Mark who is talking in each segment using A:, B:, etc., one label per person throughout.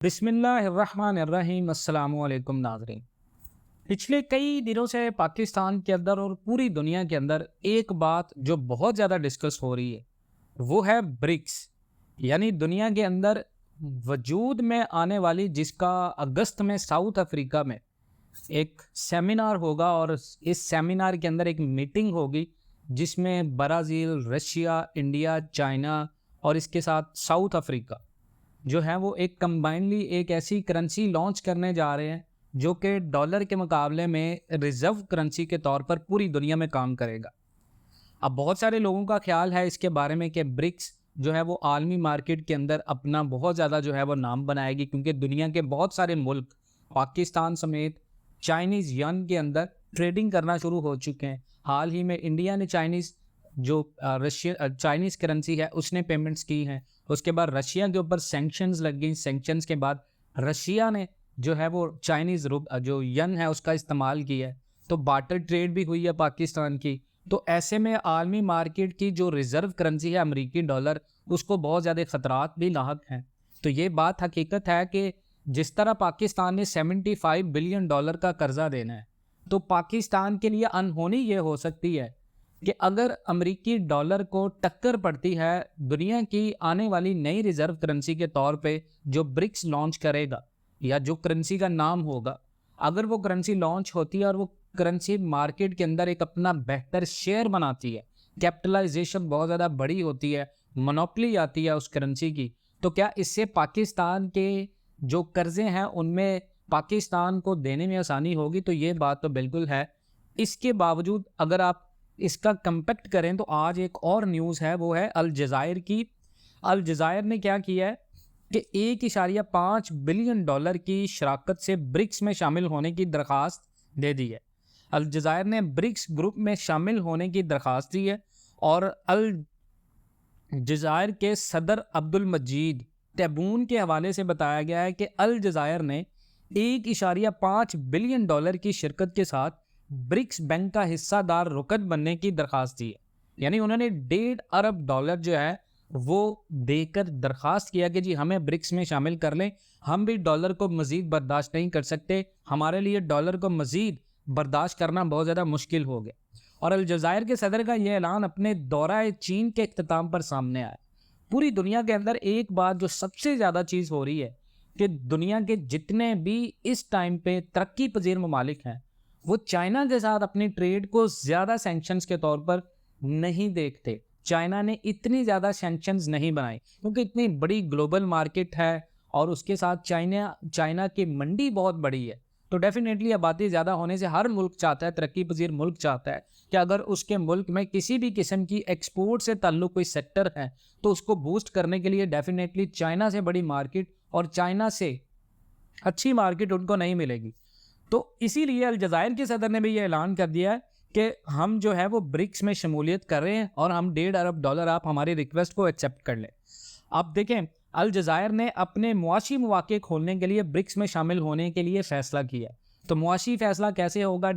A: बिस्मिल्लाहिर्रहमानिर्रहीम अस्सलामुअलैकुम नाज़रीन। पिछले कई दिनों से पाकिस्तान के अंदर और पूरी दुनिया के अंदर एक बात जो बहुत ज़्यादा डिस्कस हो रही है वो है ब्रिक्स। यानी दुनिया के अंदर वजूद में आने वाली, जिसका अगस्त में साउथ अफ्रीका में एक सेमिनार होगा और इस सेमिनार के अंदर एक मीटिंग होगी जिसमें ब्राज़ील, रशिया, इंडिया, चाइना और इसके साथ साउथ अफ्रीका जो है वो एक कंबाइनली एक ऐसी करेंसी लॉन्च करने जा रहे हैं जो कि डॉलर के मुकाबले में रिजर्व करेंसी के तौर पर पूरी दुनिया में काम करेगा। अब बहुत सारे लोगों का ख्याल है इसके बारे में कि ब्रिक्स जो है वो आलमी मार्केट के अंदर अपना बहुत ज़्यादा जो है वो नाम बनाएगी, क्योंकि दुनिया के बहुत सारे मुल्क पाकिस्तान समेत चाइनीज़ यन के अंदर ट्रेडिंग करना शुरू हो चुके हैं। हाल ही में इंडिया ने चाइनीज़ जो रशिया चाइनीज़ करेंसी है उसने पेमेंट्स की हैं। उसके बाद रशिया के ऊपर सैंक्शंस लग गई। सैंक्शंस के बाद रशिया ने जो है वो चाइनीज़ जो यन है उसका इस्तेमाल किया है, तो बार्टर ट्रेड भी हुई है पाकिस्तान की। तो ऐसे में आलमी मार्केट की जो रिज़र्व करेंसी है अमेरिकी डॉलर, उसको बहुत ज़्यादा ख़तरात भी लाहक हैं। तो ये बात हकीकत है कि जिस तरह पाकिस्तान ने 75 बिलियन डॉलर का कर्जा देना है, तो पाकिस्तान के लिए अनहोनी ये हो सकती है कि अगर अमेरिकी डॉलर को टक्कर पड़ती है दुनिया की आने वाली नई रिजर्व करेंसी के तौर पे जो ब्रिक्स लॉन्च करेगा या जो करेंसी का नाम होगा, अगर वो करेंसी लॉन्च होती है और वो करेंसी मार्केट के अंदर एक अपना बेहतर शेयर बनाती है, कैपिटलाइजेशन बहुत ज़्यादा बड़ी होती है, मोनोपली आती है उस करेंसी की, तो क्या इससे पाकिस्तान के जो कर्जे हैं उनमें पाकिस्तान को देने में आसानी होगी? तो ये बात तो बिल्कुल है। इसके बावजूद अगर आप इसका कंपेक्ट करें तो आज एक और न्यूज़ है, वो है अल जज़ायर की। अल जज़ायर ने क्या किया है कि 1.5 बिलियन डॉलर की शराकत से ब्रिक्स में शामिल होने की दरख्वास्त दे दी है। अल जज़ायर ने ब्रिक्स ग्रुप में शामिल होने की दरख्वास्त दी है और अल जज़ायर के सदर अब्दुल मजीद टेबून के हवाले से बताया गया है कि अल जज़ायर ने 1.5 बिलियन डॉलर की शिरकत के साथ ब्रिक्स बैंक का हिस्सादार रुकन बनने की दरख्वास्त दी है। यानी उन्होंने 1.5 अरब डॉलर जो है वो देकर दरख्वास्त किया कि जी हमें ब्रिक्स में शामिल कर लें, हम भी डॉलर को मज़ीद बर्दाश्त नहीं कर सकते, हमारे लिए डॉलर को मज़ीद बर्दाश्त करना बहुत ज़्यादा मुश्किल हो गया। और अलजायर के सदर का यह ऐलान अपने दौरा चीन के इख्तिताम पर सामने आया। पूरी दुनिया के अंदर एक बात जो सबसे ज़्यादा चीज़ हो रही है कि दुनिया के जितने भी इस टाइम पे तरक्की पजीर ममालिक हैं वो चाइना के साथ अपनी ट्रेड को ज़्यादा सैंक्शंस के तौर पर नहीं देखते। चाइना ने इतनी ज़्यादा सैंक्शंस नहीं बनाई क्योंकि इतनी बड़ी ग्लोबल मार्केट है और उसके साथ चाइना की मंडी बहुत बड़ी है। तो डेफिनेटली आबादी ज़्यादा होने से हर मुल्क चाहता है, तरक्की पजीर मुल्क चाहता है कि अगर उसके मुल्क में किसी भी किस्म की एक्सपोर्ट से ताल्लुक़ कोई सेक्टर है तो उसको बूस्ट करने के लिए डेफिनेटली चाइना से बड़ी मार्केट और चाइना से अच्छी मार्केट उनको नहीं मिलेगी। तो इसीलिए अलजायर के सदर ने भी ये ऐलान कर दिया है कि हम जो है वो ब्रिक्स में शमूलियत कर रहे हैं और हम 1.5 अरब डॉलर आप हमारी रिक्वेस्ट को एक्सेप्ट कर लें। अब देखें, अलजायर ने अपने मुआशी मौके खोलने के लिए ब्रिक्स में शामिल होने के लिए फ़ैसला किया। तो मुआशी फ़ैसला कैसे होगा?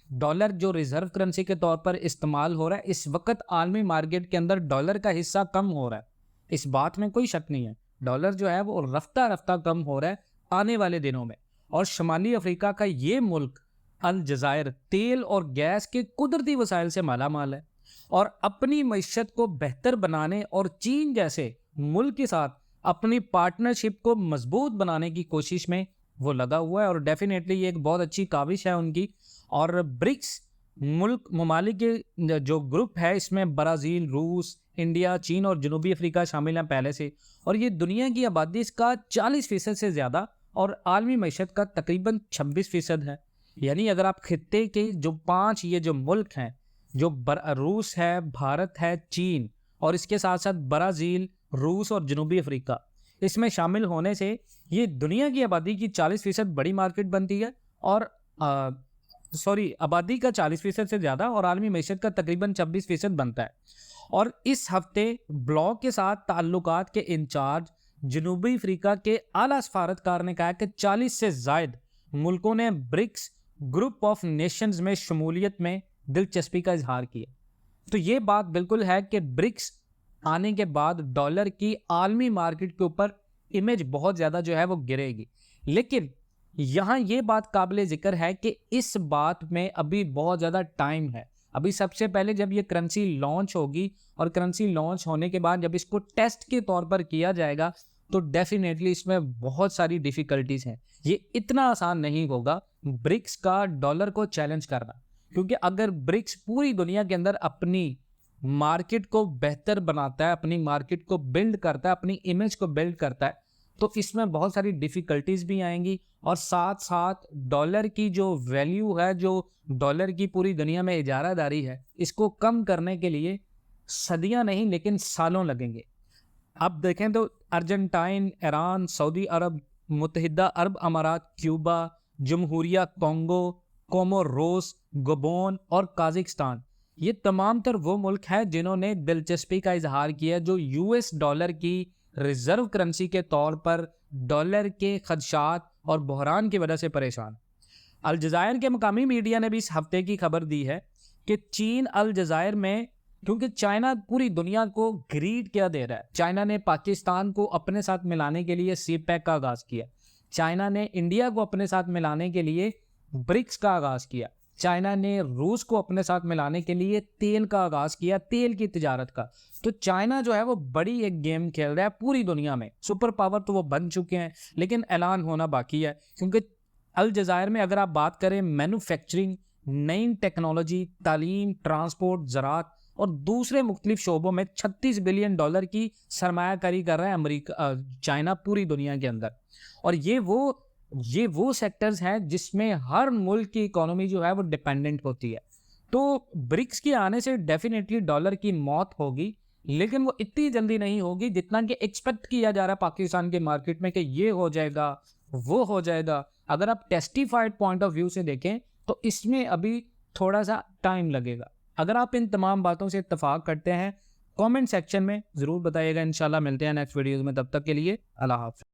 A: डॉलर जो रिज़र्व करेंसी के तौर पर इस्तेमाल हो रहा है, इस वक्त आलमी मार्केट के अंदर डॉलर का हिस्सा कम हो रहा है, इस बात में कोई शक नहीं है। डॉलर जो है वो रफ्ता रफ्ता कम हो रहा है आने वाले दिनों में। और शुमाली अफ्रीका का ये मुल्क अल जज़ायर तेल और गैस के कुदरती वसाइल से माला माल है और अपनी मईशत को बेहतर बनाने और चीन जैसे मुल्क के साथ अपनी पार्टनरशिप को मजबूत बनाने की कोशिश में वो लगा हुआ है। और डेफिनेटली ये एक बहुत अच्छी काविश है उनकी। और ब्रिक्स मुल्क ममालिक के जो ग्रुप है इसमें ब्राज़ील, रूस, इंडिया, चीन और जनूबी अफ्रीका शामिल हैं पहले से। और ये दुनिया की आबादी इसका 40% से ज़्यादा और आलमी मईशत का तकरीबन 26% है। यानी अगर आप खित्ते के जो 5 ये जो मुल्क हैं, जो रूस है, भारत है, चीन और इसके साथ साथ ब्राज़ील, रूस और जनूबी अफ्रीका, इसमें शामिल होने से ये दुनिया की आबादी की 40% बड़ी मार्केट बनती है और आबादी का 40% से ज़्यादा और आलमी मईशत का तकरीबन 26% बनता है। और इस हफ्ते ब्लॉक के साथ ताल्लुकात के इंचार्ज जनूबी अफ्रीका के आला सफारतकार ने कहा कि 40 से ज़ायद मुल्कों ने ब्रिक्स ग्रुप ऑफ नेशंस में शमूलियत में दिलचस्पी का इजहार किया। तो ये बात बिल्कुल है कि ब्रिक्स आने के बाद डॉलर की आलमी मार्केट के ऊपर इमेज बहुत ज़्यादा जो है वो गिरेगी। लेकिन यहाँ ये बात काबिल ज़िक्र है कि इस बात में अभी बहुत ज़्यादा टाइम है। अभी सबसे पहले जब ये करेंसी लॉन्च होगी और करेंसी लॉन्च होने के बाद जब इसको टेस्ट के तौर पर किया जाएगा तो डेफिनेटली इसमें बहुत सारी डिफ़िकल्टीज़ हैं। ये इतना आसान नहीं होगा ब्रिक्स का डॉलर को चैलेंज करना, क्योंकि अगर ब्रिक्स पूरी दुनिया के अंदर अपनी मार्केट को बेहतर बनाता है, अपनी मार्केट को बिल्ड करता है, अपनी इमेज को बिल्ड करता है, तो इसमें बहुत सारी डिफ़िकल्टीज़ भी आएंगी और साथ साथ डॉलर की जो वैल्यू है, जो डॉलर की पूरी दुनिया में इजारादारी है, इसको कम करने के लिए सदियां नहीं लेकिन सालों लगेंगे। अब देखें तो अर्जेंटाइन, ईरान, सऊदी अरब, मुत्तहिदा अरब अमारात, क्यूबा, जमहूरिया कॉन्गो, कोमोरोस, गबोन और काज़ाकिस्तान, ये तमाम तर वो मुल्क हैं जिन्होंने दिलचस्पी का इजहार किया जो यूएस डॉलर की रिजर्व करेंसी के तौर पर डॉलर के खदशात और बहरान की वजह से परेशान। अल जज़ायर के मकामी मीडिया ने भी इस हफ्ते की खबर दी है कि चीन अल जज़ायर में, क्योंकि चाइना पूरी दुनिया को ग्रीड क्या दे रहा है, चाइना ने पाकिस्तान को अपने साथ मिलाने के लिए सीपैक का आगाज़ किया, चाइना ने इंडिया को अपने साथ मिलाने के लिए ब्रिक्स का आगाज़ किया, चाइना ने रूस को अपने साथ मिलाने के लिए तेल का आगाज़ किया, तेल की तिजारत का। तो चाइना जो है वो बड़ी एक गेम खेल रहा है पूरी दुनिया में। सुपर पावर तो वो बन चुके हैं लेकिन ऐलान होना बाकी है, क्योंकि अल जज़ायर में अगर आप बात करें मैन्युफैक्चरिंग, नई टेक्नोलॉजी, तालीम, ट्रांसपोर्ट, ज़राअत और दूसरे मुख्तलिफ शोबों में $36 बिलियन की सरमायाकारी कर रहा है अमेरिका, चाइना पूरी दुनिया के अंदर। और ये वो सेक्टर्स हैं जिसमें हर मुल्क की इकोनॉमी जो है वो डिपेंडेंट होती है। तो ब्रिक्स के आने से डेफिनेटली डॉलर की मौत होगी, लेकिन वो इतनी जल्दी नहीं होगी जितना कि एक्सपेक्ट किया जा रहा है पाकिस्तान के मार्केट में कि ये हो जाएगा, वो हो जाएगा। अगर आप टेस्टिफाइड पॉइंट ऑफ व्यू से देखें तो इसमें अभी थोड़ा सा टाइम लगेगा। अगर आप इन तमाम बातों से इत्तेफाक करते हैं, कमेंट सेक्शन में ज़रूर बताइएगा। इंशाल्लाह मिलते हैं नेक्स्ट वीडियोज़ में, तब तक के लिए अल्लाह हाफ़िज़।